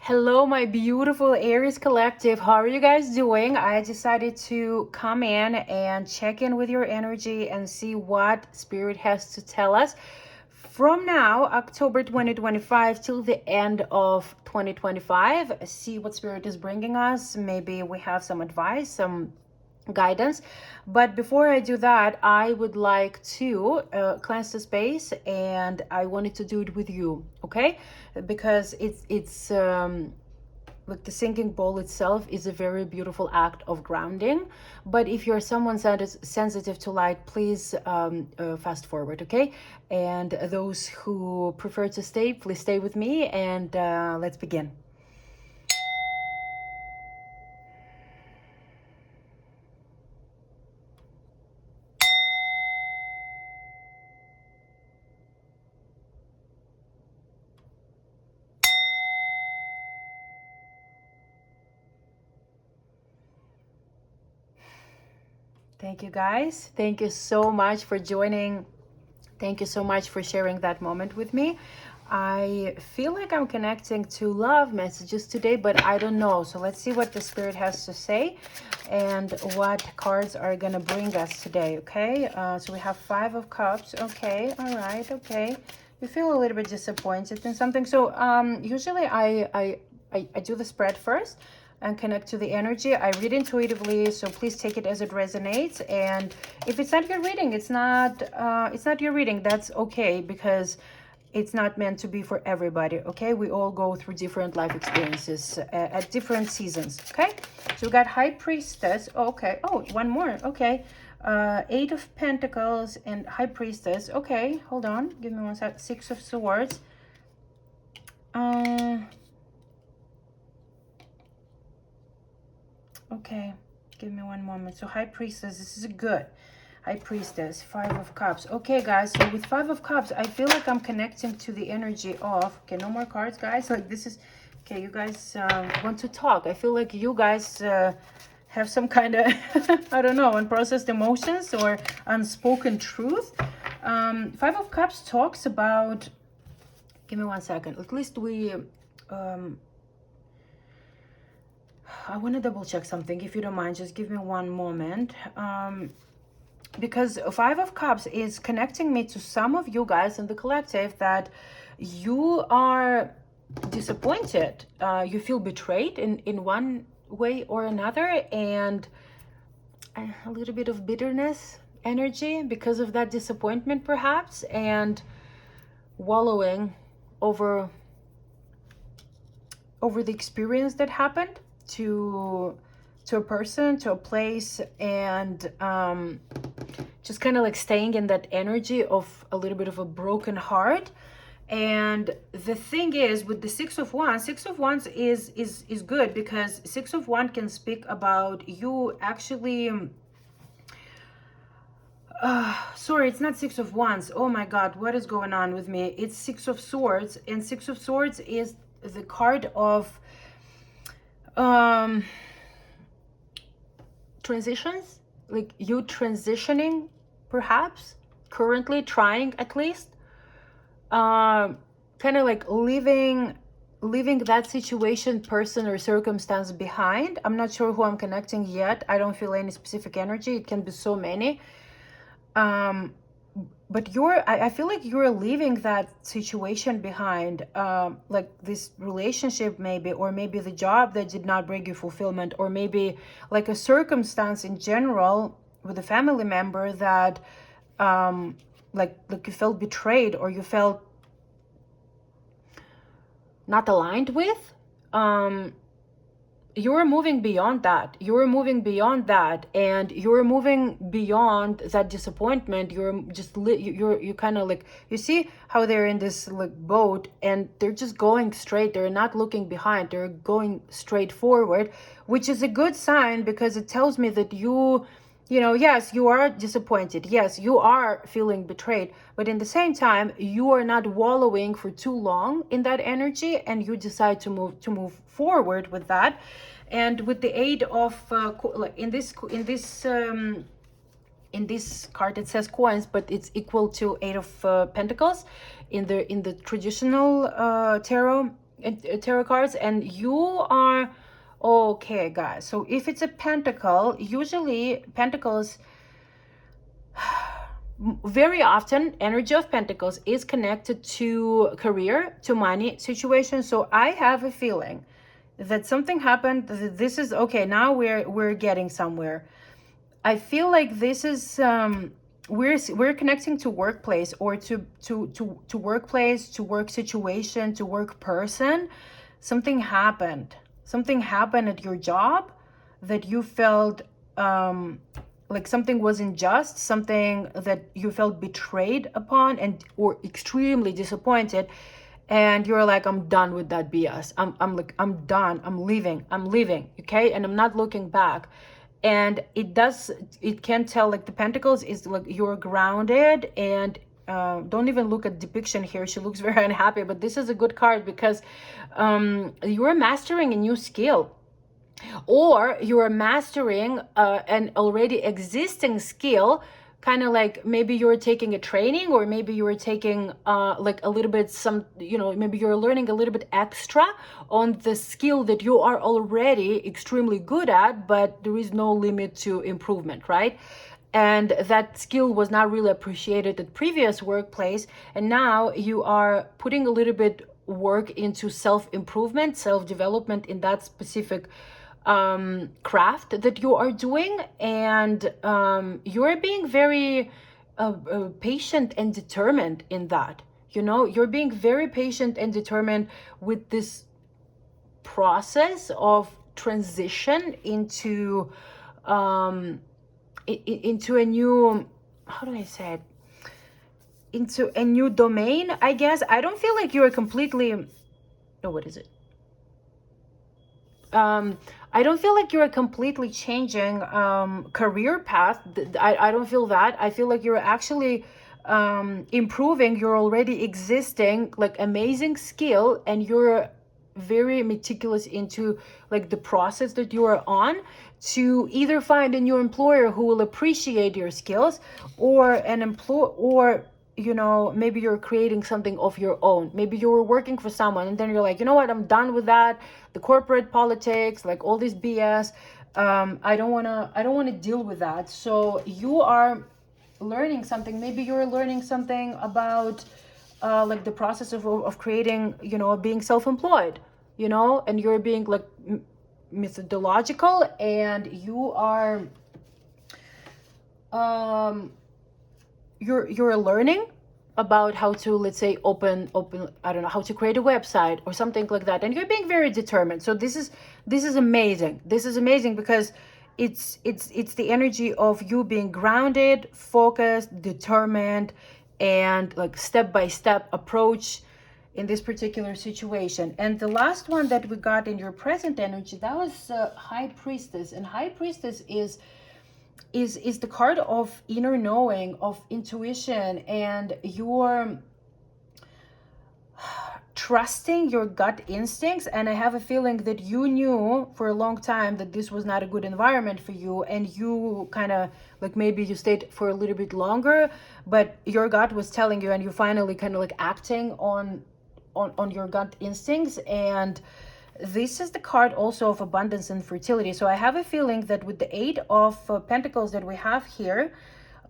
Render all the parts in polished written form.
Hello, my beautiful Aries collective. How are you guys doing? I decided to come in and check in with your energy and see what Spirit has to tell us from now, October 2025, till the end of 2025. See what Spirit is bringing us. Maybe we have some advice, some guidance. But before I do that, I would like to cleanse the space, and I wanted to do it with you, okay? Because it's like the singing bowl itself is a very beautiful act of grounding. But if you're someone that is sensitive to light, please fast forward, okay? And those who prefer to stay, please stay with me, and let's begin. Thank you, guys. Thank you so much for joining. Thank you so much for sharing that moment with me. I feel like I'm connecting to love messages today, but I don't know. So let's see what the Spirit has to say and what cards are going to bring us today, okay? So we have Five of Cups. Okay, all right, okay. You feel a little bit disappointed in something. So usually I do the spread first and connect to the energy. I read intuitively, so please take it as it resonates. And if it's not your reading, it's not your reading. That's okay, because it's not meant to be for everybody, okay? We all go through different life experiences at different seasons, okay? So we got High Priestess. Okay. Oh, one more. Okay. Eight of Pentacles and High Priestess. Okay, hold on. Give me one sec. Six of Swords. Okay, give me one moment. So High Priestess, this is good. High Priestess, Five of Cups. Okay, guys, so with Five of Cups, I feel like I'm connecting to the energy of... Okay, no more cards, guys. Like, this is... Okay, you guys want to talk. I feel like you guys have some kind of, I don't know, unprocessed emotions or unspoken truth. Five of Cups talks about... Give me one second. At least we... I want to double check something, if you don't mind. Just give me one moment. Because Five of Cups is connecting me to some of you guys in the collective that you are disappointed. You feel betrayed in one way or another, and a little bit of bitterness energy because of that disappointment, perhaps, and wallowing over the experience that happened to a person, to a place, and just kind of like staying in that energy of a little bit of a broken heart. And the thing is, with the Six of Wands is good, because Six of Wands can speak about you actually... sorry, it's not Six of Wands. Oh my God, what is going on with me? It's Six of Swords, and Six of Swords is the card of transitions, like you transitioning, perhaps currently trying, at least kind of like leaving that situation, person, or circumstance behind. I'm not sure who I'm connecting yet. I don't feel any specific energy. It can be so many. But I feel like you're leaving that situation behind, like this relationship maybe, or maybe the job that did not bring you fulfillment, or maybe like a circumstance in general with a family member that like you felt betrayed, or you felt not aligned with. You're moving beyond that. You're moving beyond that, and you're moving beyond that disappointment. You're just you kind of like, you see how they're in this like boat, and they're just going straight. They're not looking behind. They're going straight forward, which is a good sign, because it tells me that you know, yes, you are disappointed. Yes, you are feeling betrayed. But in the same time, you are not wallowing for too long in that energy, and you decide to move forward with that. And with the Eight of in this card it says coins, but it's equal to Eight of Pentacles in the traditional tarot. tarot cards, and you are okay, guys. So if it's a pentacle, usually pentacles, very often energy of pentacles is connected to career, to money situation. So I have a feeling that something happened. This is okay, now we're getting somewhere. I feel like this is we're connecting to workplace, or to workplace, to work situation, to work person. Something happened. Something happened at your job that you felt like something wasn't just, something that you felt betrayed upon, and or extremely disappointed, and you're like, I'm done with that BS. I'm done. I'm leaving, okay? And I'm not looking back. And it can tell, like the pentacles is like you're grounded, and don't even look at depiction here. She looks very unhappy, but this is a good card because you're mastering a new skill, or you're mastering an already existing skill. Kind of like maybe you're taking a training, or maybe you're taking like a little bit maybe you're learning a little bit extra on the skill that you are already extremely good at, but there is no limit to improvement, right? And that skill was not really appreciated at previous workplace, and now you are putting a little bit work into self-improvement, self-development in that specific craft that you are doing. And you're being very patient and determined in that. You're being very patient and determined with this process of transition into a new, how do I say it, into a new domain, I guess. I don't feel like you're completely, what is it? I don't feel like you're completely changing career path. I don't feel that. I feel like you're actually improving your already existing like amazing skill, and you're very meticulous into like the process that you are on to either find a new employer who will appreciate your skills, or an employer, or maybe you're creating something of your own. Maybe you were working for someone, and then you're like, you know what, I'm done with that, the corporate politics, like all this BS. I don't want to deal with that. So you are learning something. Maybe you're learning something about like the process of creating, being self-employed, and you're being like methodological, and you are you're learning about how to, let's say, open I don't know, how to create a website or something like that, and you're being very determined. So this is amazing. This is amazing because it's the energy of you being grounded, focused, determined, and like step-by-step approach in this particular situation. And the last one that we got in your present energy, that was High Priestess. And High Priestess is the card of inner knowing, of intuition, and your trusting your gut instincts. And I have a feeling that you knew for a long time that this was not a good environment for you, and you kind of like, maybe you stayed for a little bit longer, but your gut was telling you, and you finally kind of like acting on your gut instincts. And this is the card also of abundance and fertility. So I have a feeling that with the Eight of Pentacles that we have here,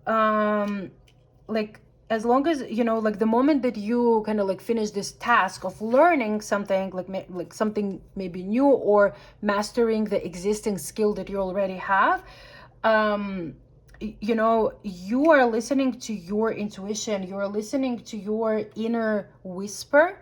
like as long as, like the moment that you kind of like finish this task of learning something, like something maybe new, or mastering the existing skill that you already have, you are listening to your intuition, you are listening to your inner whisper,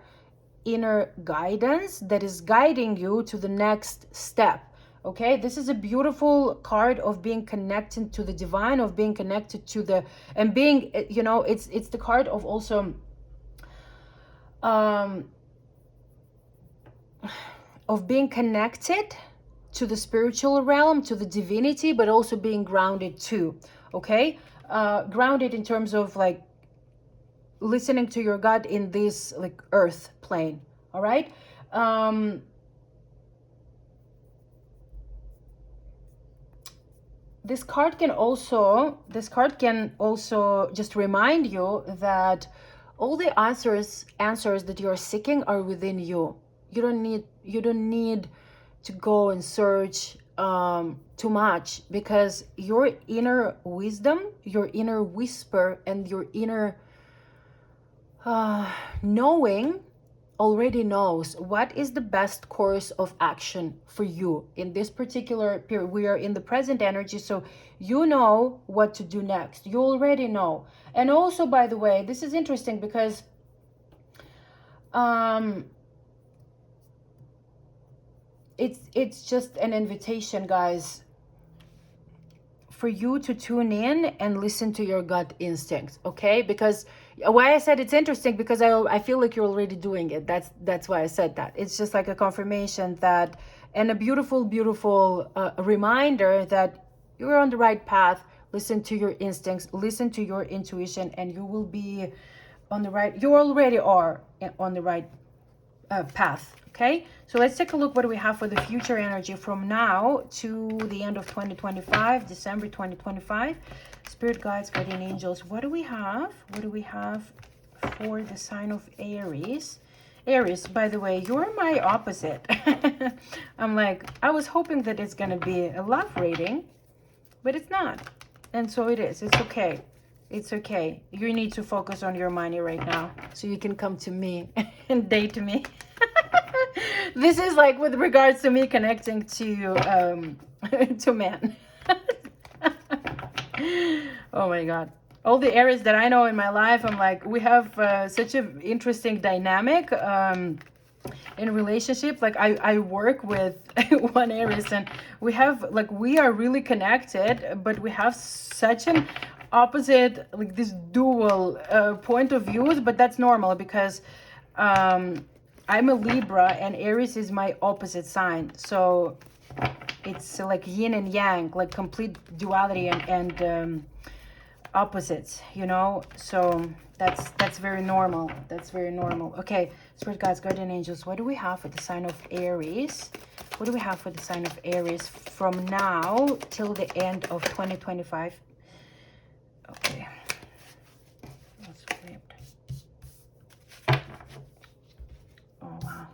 inner guidance that is guiding you to the next step. Okay, this is a beautiful card of being connected to the divine, of being connected to the, and being, it's the card of also of being connected to the spiritual realm, to the divinity, but also being grounded too. Okay, grounded in terms of like listening to your gut in this like earth plane. All right. This card can also just remind you that all the answers that you're seeking are within you. you don't need to go and search too much, because your inner wisdom, your inner whisper, and your inner knowing already knows what is the best course of action for you in this particular period. We are in the present energy, so you know what to do next. You already know. And also, by the way, this is interesting because it's just an invitation, guys, for you to tune in and listen to your gut instincts, okay? Because why I said it's interesting, because I feel like you're already doing it. That's why I said that. It's just like a confirmation that, and a beautiful reminder that you're on the right path. Listen to your instincts, listen to your intuition, and you will be on the right, you already are on the right path. Okay, so let's take a look what we have for the future energy from now to the end of 2025, December 2025. Spirit guides, guardian angels, what do we have? What do we have for the sign of Aries? Aries, by the way, you're my opposite. I'm like, I was hoping that it's gonna be a love reading, but it's not. And so it is. It's okay. It's okay. You need to focus on your money right now so you can come to me and date me. This is like with regards to me connecting to men. Oh my God. All the Aries that I know in my life, I'm like, we have such an interesting dynamic in relationship. Like I work with one Aries, and we have like, we are really connected, but we have such an opposite, like this dual point of views. But that's normal because I'm a Libra and Aries is my opposite sign. So it's like yin and yang, like complete duality and opposites, you know. So that's very normal. That's very normal. Okay, Spirit guides, guardian angels, what do we have for the sign of Aries? What do we have for the sign of Aries from now till the end of 2025? Okay. That's flipped. Oh wow.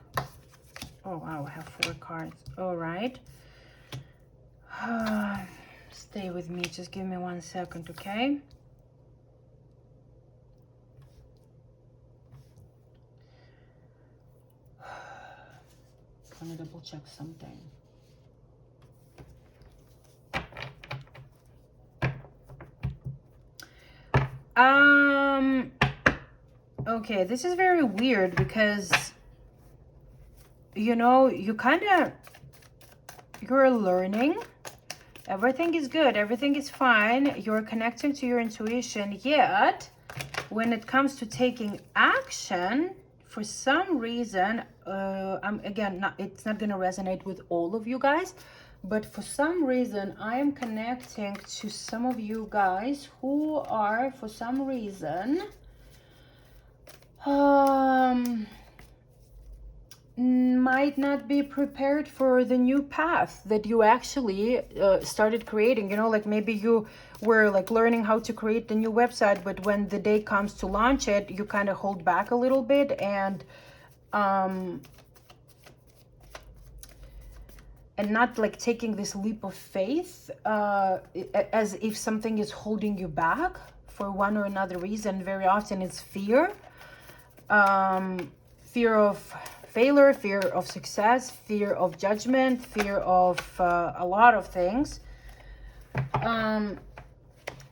Oh wow, I have 4 cards. All right. Stay with me. Just give me 1 second, okay? Let me double check something. Okay, this is very weird because, you know, you're learning. Everything is good. Everything is fine. You're connecting to your intuition. Yet, when it comes to taking action, for some reason, it's not going to resonate with all of you guys. But for some reason, I am connecting to some of you guys who are, for some reason, might not be prepared for the new path that you actually started creating. You know, like maybe you were like learning how to create the new website, but when the day comes to launch it, you kind of hold back a little bit and not like taking this leap of faith as if something is holding you back for one or another reason. Very often it's fear. Fear of failure, fear of success, fear of judgment, fear of a lot of things.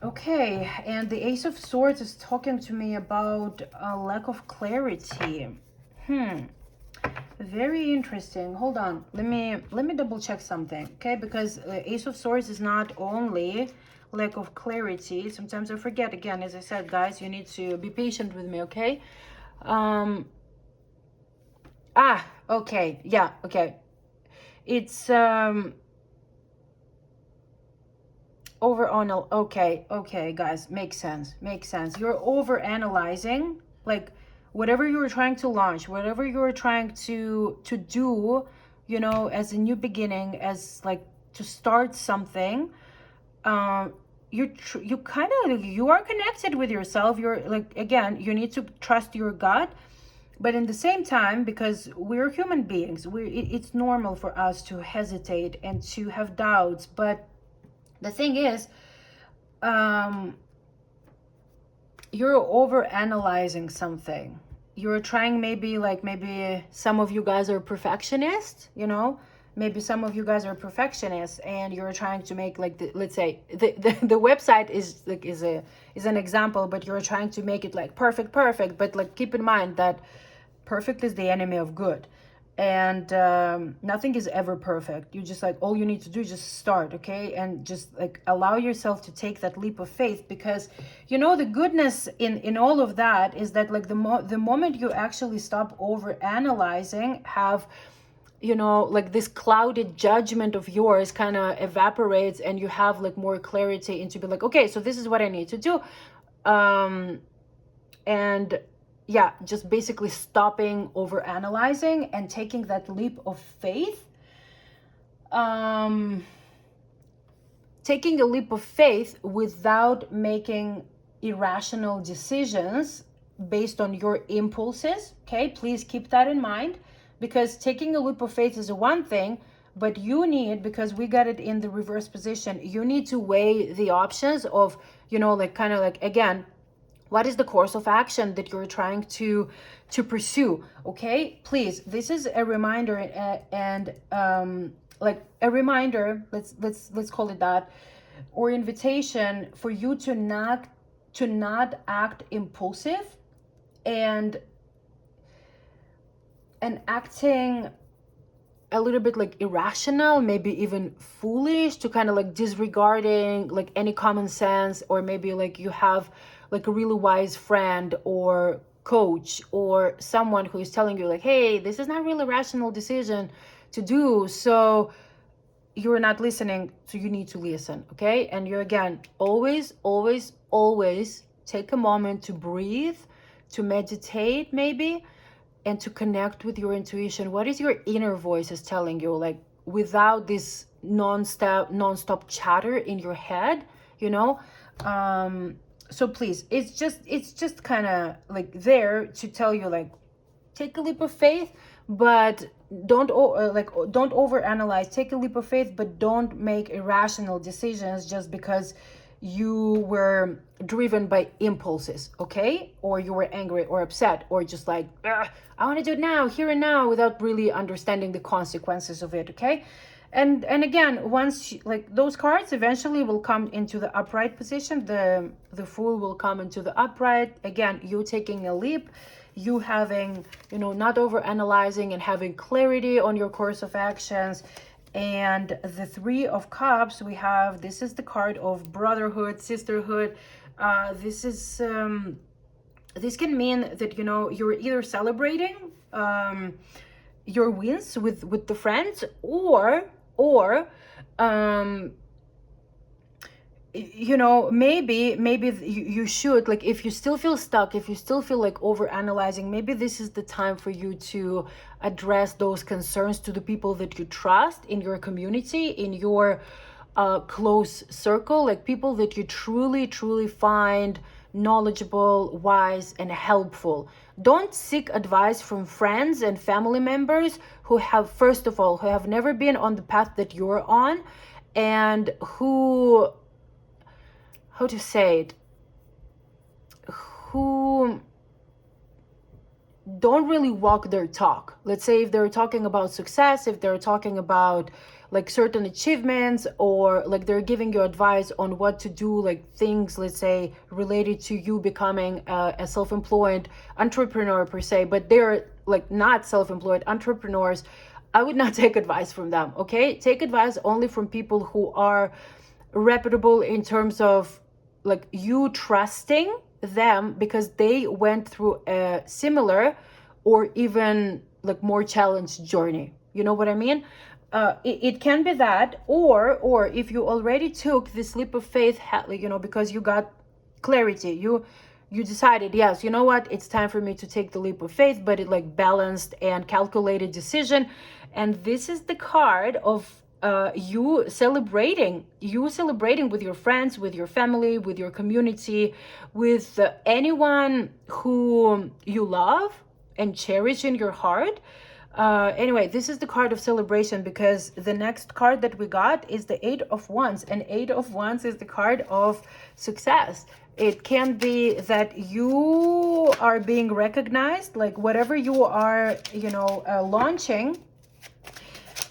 Okay, and the Ace of Swords is talking to me about a lack of clarity. Very interesting. Hold on, let me double check something, okay? Because Ace of Swords is not only lack of clarity. Sometimes I forget. Again, as I said, guys, you need to be patient with me, okay? Okay, yeah, okay. It's okay, guys, makes sense. You're over analyzing, like whatever you're trying to launch, whatever you're trying to do, you know, as a new beginning, as like to start something. You are connected with yourself. You're like, again, you need to trust your gut. But in the same time, because we're human beings, it's normal for us to hesitate and to have doubts. But the thing is, you're over analyzing something. You're trying, maybe some of you guys are perfectionists, maybe some of you guys are perfectionists, and you're trying to make, like, let's say the website is an example, but you're trying to make it like perfect, but like keep in mind that perfect is the enemy of good, and nothing is ever perfect. You just, like, all you need to do is just start, okay, and just like allow yourself to take that leap of faith, because the goodness in all of that is that, like, the moment you actually stop over analyzing, have like this clouded judgment of yours kind of evaporates, and you have like more clarity into be like, okay, so this is what I need to do, and yeah, just basically stopping over analyzing and taking that leap of faith. Taking a leap of faith without making irrational decisions based on your impulses. Okay, please keep that in mind, because taking a leap of faith is one thing, but you need, because we got it in the reverse position, you need to weigh the options of, like, kind of like, again, what is the course of action that you're trying to pursue? Okay, please, this is a reminder, and like a reminder, let's call it that, or invitation for you to not act impulsive and acting a little bit like irrational, maybe even foolish, to kind of like disregarding like any common sense, or maybe like you have like a really wise friend or coach or someone who is telling you like, hey, this is not really a rational decision to do, so you're not listening, so you need to listen, okay? And you, again, always take a moment to breathe, to meditate maybe, and to connect with your intuition. What is your inner voice is telling you, like, without this non-stop chatter in your head, so please, it's just kind of like there to tell you, like, take a leap of faith, but don't overanalyze. Take a leap of faith, but don't make irrational decisions just because you were driven by impulses, okay? Or you were angry or upset, or just like, I want to do it now, here and now, without really understanding the consequences of it, okay? And again, once like those cards eventually will come into the upright position, the Fool will come into the upright. Again, you taking a leap, you having, not over analyzing and having clarity on your course of actions. And the Three of Cups, we have, this is the card of brotherhood, sisterhood. This is this can mean that you're either celebrating your wins with the friends, or maybe you should, like, if you still feel stuck, if you still feel like over analyzing, maybe this is the time for you to address those concerns to the people that you trust in your community, in your close circle, like people that you truly find knowledgeable, wise, and helpful. Don't seek advice from friends and family members who have, first of all, who have never been on the path that you're on, and who, how to say it, who don't really walk their talk. Let's say if they're talking about success, if they're talking about like certain achievements, or like they're giving you advice on what to do, like things, let's say, related to you becoming a self-employed entrepreneur per se, but they're like not self-employed entrepreneurs, I would not take advice from them, okay? Take advice only from people who are reputable in terms of like you trusting them because they went through a similar or even like more challenged journey. You know what I mean? It can be that, or if you already took this leap of faith, because you got clarity, you decided, yes, you know what, it's time for me to take the leap of faith, but it like balanced and calculated decision. And this is the card of you celebrating with your friends, with your family, with your community, with anyone who you love, and cherish in your heart. Anyway, this is the card of celebration, because the next card that we got is the Eight of Wands, and Eight of Wands is the card of success. It can be that you are being recognized, like whatever you are, launching.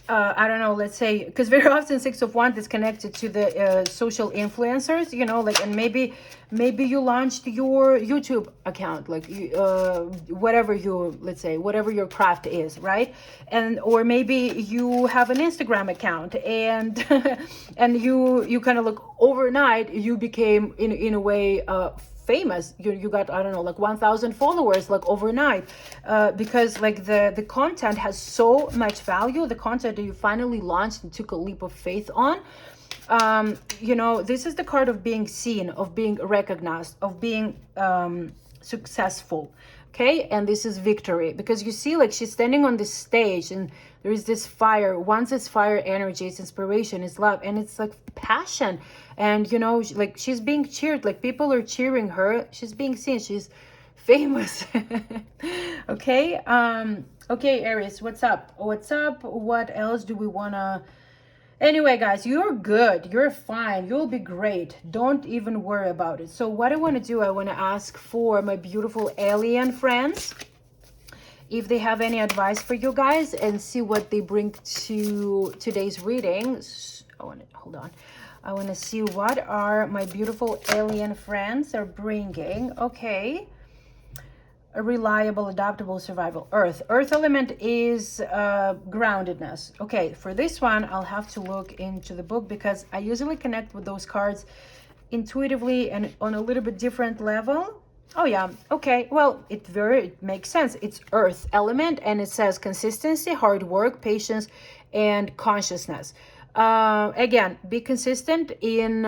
I don't know, let's say, because very often Six of Wands is connected to the social influencers, and maybe you launched your YouTube account, like whatever let's say, whatever your craft is, right? Or maybe you have an Instagram account, and and you kind of, like, overnight you became in a way famous. You got, I don't know, like 1,000 followers, like overnight, because like the content has so much value, the content that you finally launched and took a leap of faith on. This is the card of being seen, of being recognized, of being successful. Okay, and this is victory, because you see, like, she's standing on this stage, and there is this fire. Once it's fire energy, it's inspiration, it's love, and it's like passion. And like, she's being cheered, like people are cheering her, she's being seen, she's famous. Okay, okay, Aries, what's up? What else do we wanna? Anyway, guys, you're good. You're fine. You'll be great. Don't even worry about it. So what I want to do, I want to ask for my beautiful alien friends if they have any advice for you guys, and see what they bring to today's reading. Hold on. I want to see what are my beautiful alien friends are bringing. Okay. A reliable, adaptable survival. Earth element is groundedness. Okay, for this one I'll have to look into the book, because I usually connect with those cards intuitively and on a little bit different level. Oh yeah, okay, well, it makes sense. It's earth element, and it says consistency, hard work, patience, and consciousness. Again, be consistent in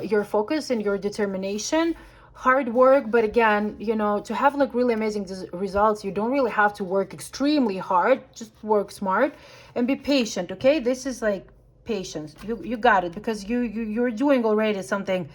your focus and your determination. Hard work, but again, to have like really amazing results, you don't really have to work extremely hard. Just work smart and be patient. Okay, this is like patience. You got it, because you're doing already something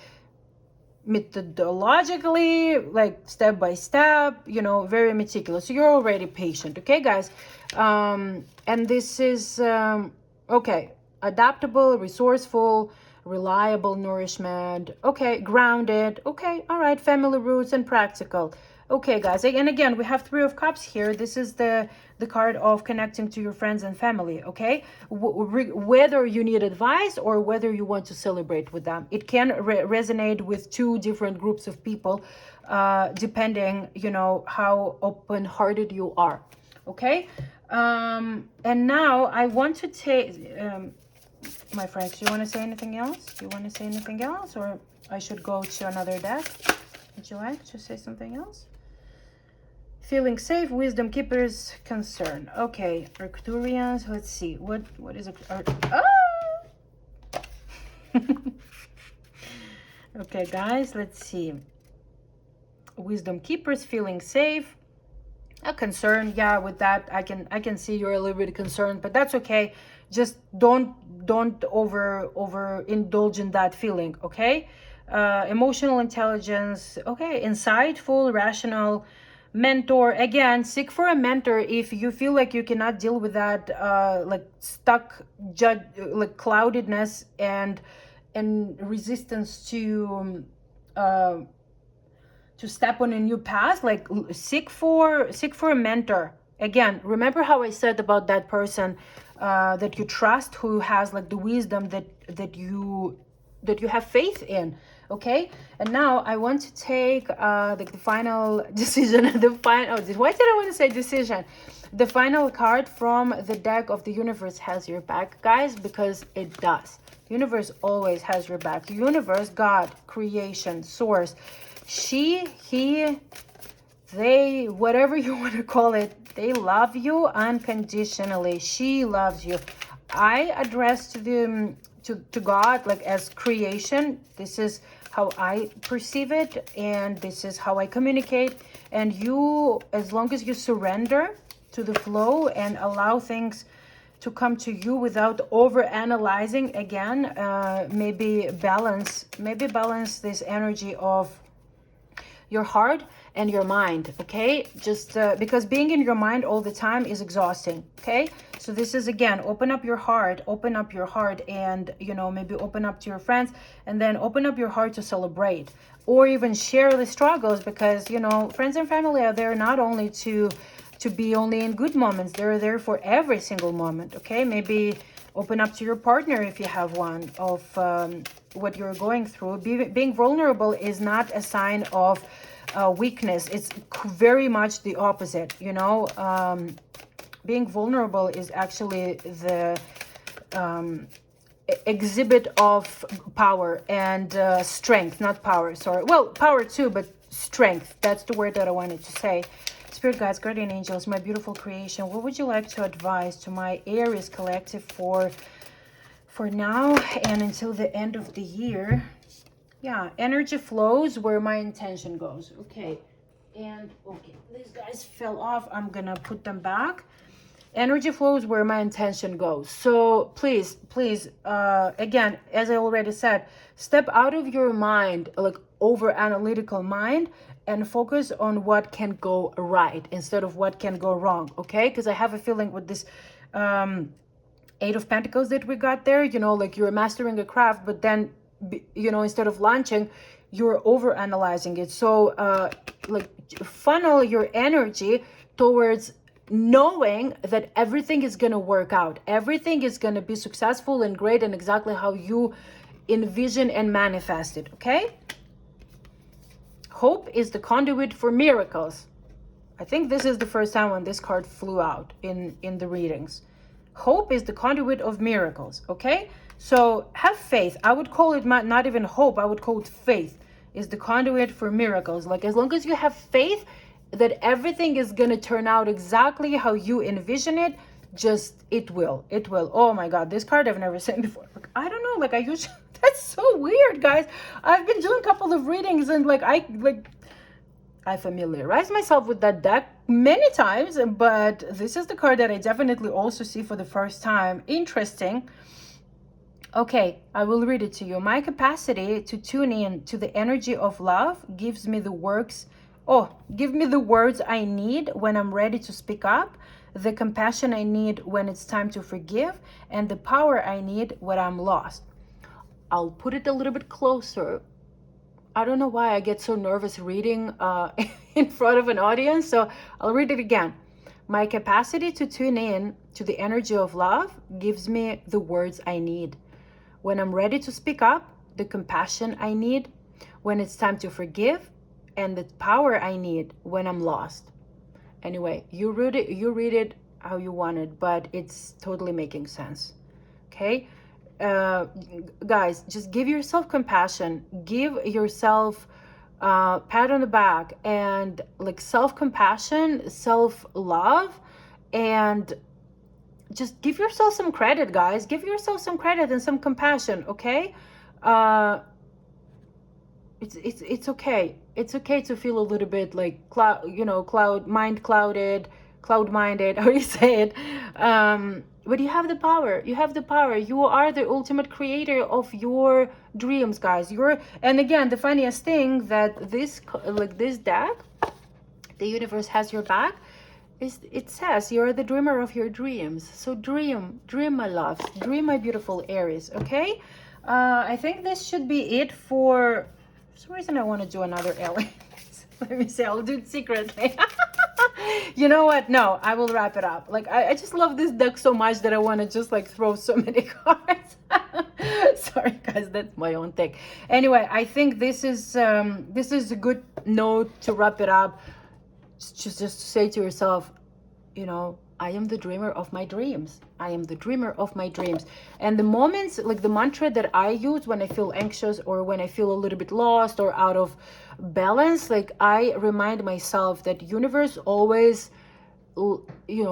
methodologically, like step by step, very meticulous. So you're already patient. Okay, guys. And this is okay, adaptable, resourceful, reliable, nourishment. Okay, grounded. Okay, all right, family roots and practical. Okay, guys, and again, we have Three of Cups here. This is the card of connecting to your friends and family. Okay, whether you need advice or whether you want to celebrate with them, it can resonate with two different groups of people, depending, how open-hearted you are. Okay, and now I want to take my friends, do you want to say anything else? Or I should go to another deck? Would you like to say something else? Feeling safe, wisdom keepers, concern. Okay, Arcturians, let's see. What is it? Okay, guys, let's see. Wisdom keepers, feeling safe. A concern, yeah, with that I can see you're a little bit concerned, but that's okay. Just don't over indulge in that feeling. Okay, emotional intelligence. Okay, insightful, rational, mentor. Again, seek for a mentor if you feel like you cannot deal with that like stuck like cloudedness and resistance to step on a new path. Like seek for a mentor. Again, remember how I said about that person that you trust, who has like the wisdom that you have faith in. Okay, and now I want to take like the final decision. Why did I want to say decision? The final card from the deck of the universe has your back, guys, because it does. The universe always has your back. The universe, God, creation, source, she, he, they, whatever you want to call it, they love you unconditionally. She loves you. I address to God like as creation. This is how I perceive it, and this is how I communicate. And you, as long as you surrender to the flow and allow things to come to you without over analyzing, again, maybe balance this energy of your heart and your mind, okay? Just because being in your mind all the time is exhausting, okay? So this is, again, open up your heart, and, you know, maybe open up to your friends, and then open up your heart to celebrate, or even share the struggles, because, you know, friends and family are there not only to be only in good moments, they're there for every single moment, okay? Maybe open up to your partner if you have one, of what you're going through. Being vulnerable is not a sign of weakness. It's very much the opposite, you know. Being vulnerable is actually the exhibit of power and strength, not power, sorry. Well, power too, but strength. That's the word that I wanted to say. Spirit guides, guardian angels, my beautiful creation, what would you like to advise to my Aries collective for now and until the end of the year? Yeah, energy flows where my intention goes. Okay. And okay, these guys fell off. I'm gonna put them back. Energy flows where my intention goes. So please, again, as I already said, step out of your mind, like over analytical mind, and focus on what can go right instead of what can go wrong, okay? Because I have a feeling with this Eight of Pentacles that we got there, you know, like you're mastering a craft, but then, you know, instead of launching, you're over analyzing it. So like funnel your energy towards knowing that everything is going to work out, everything is going to be successful and great and exactly how you envision and manifest it, okay? Hope is the conduit for miracles. I think this is the first time when this card flew out in the readings. Hope is the conduit of miracles, okay? So have faith. I would call it not even hope, I would call it faith is the conduit for miracles. Like, as long as you have faith that everything is going to turn out exactly how you envision it, just it will. Oh my God, this card I've never seen before. Like, I don't know, like I usually, that's so weird, guys. I've been doing a couple of readings and I familiarize myself with that deck many times, but this is the card that I definitely also see for the first time. Interesting. Okay, I will read it to you. My capacity to tune in to the energy of love gives me the give me the words I need when I'm ready to speak up, the compassion I need when it's time to forgive, and the power I need when I'm lost. I'll put it a little bit closer. I don't know why I get so nervous reading in front of an audience, so I'll read it again. My capacity to tune in to the energy of love gives me the words I need when I'm ready to speak up, the compassion I need when it's time to forgive, and the power I need when I'm lost. Anyway, you read it how you want it, but it's totally making sense. Okay? Guys, just give yourself compassion, give yourself pat on the back, and like self-compassion, self-love, and just give yourself some credit, guys. Give yourself some credit and some compassion, okay? It's okay. It's okay to feel a little bit like cloud-minded, how do you say it? But you have the power. You have the power. You are the ultimate creator of your dreams, guys. And again, the funniest thing that this deck, the universe has your back. It says you're the dreamer of your dreams. So dream, my loves, dream, my beautiful Aries. Okay, I think this should be it for some reason. I want to do another alien. Let me see, I'll do it secretly. You know what? No, I will wrap it up. Like, I just love this deck so much that I want to just like throw so many cards. Sorry, guys, that's my own thing. Anyway, I think this is a good note to wrap it up. Just to say to yourself, you know, I am the dreamer of my dreams. I am the dreamer of my dreams. And the moments, like the mantra that I use when I feel anxious or when I feel a little bit lost or out of balance, like I remind myself that universe always,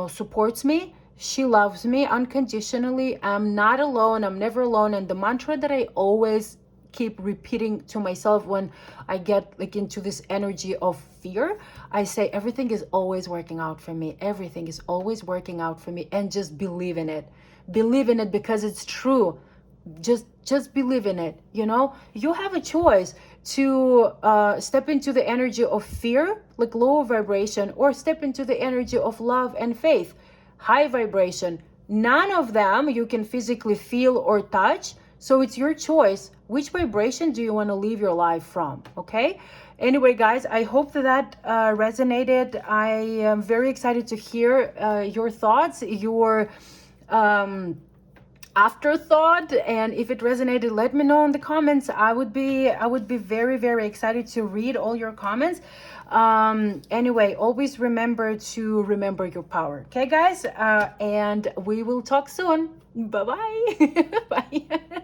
supports me. She loves me unconditionally. I'm not alone. I'm never alone. And the mantra that I always keep repeating to myself when I get like into this energy of fear, I say everything is always working out for me. Everything is always working out for me, and just believe in it. Believe in it because it's true. Just believe in it. You know, you have a choice. to step into the energy of fear, like low vibration, or step into the energy of love and faith, high vibration. None of them you can physically feel or touch. So it's your choice. Which vibration do you want to live your life from? Okay. Anyway, guys, I hope that resonated. I am very excited to hear your thoughts, your afterthought, and if it resonated, let me know in the comments. I would be very, very excited to read all your comments. Anyway, always remember to remember your power. Okay, guys, and we will talk soon. Bye-bye. Bye.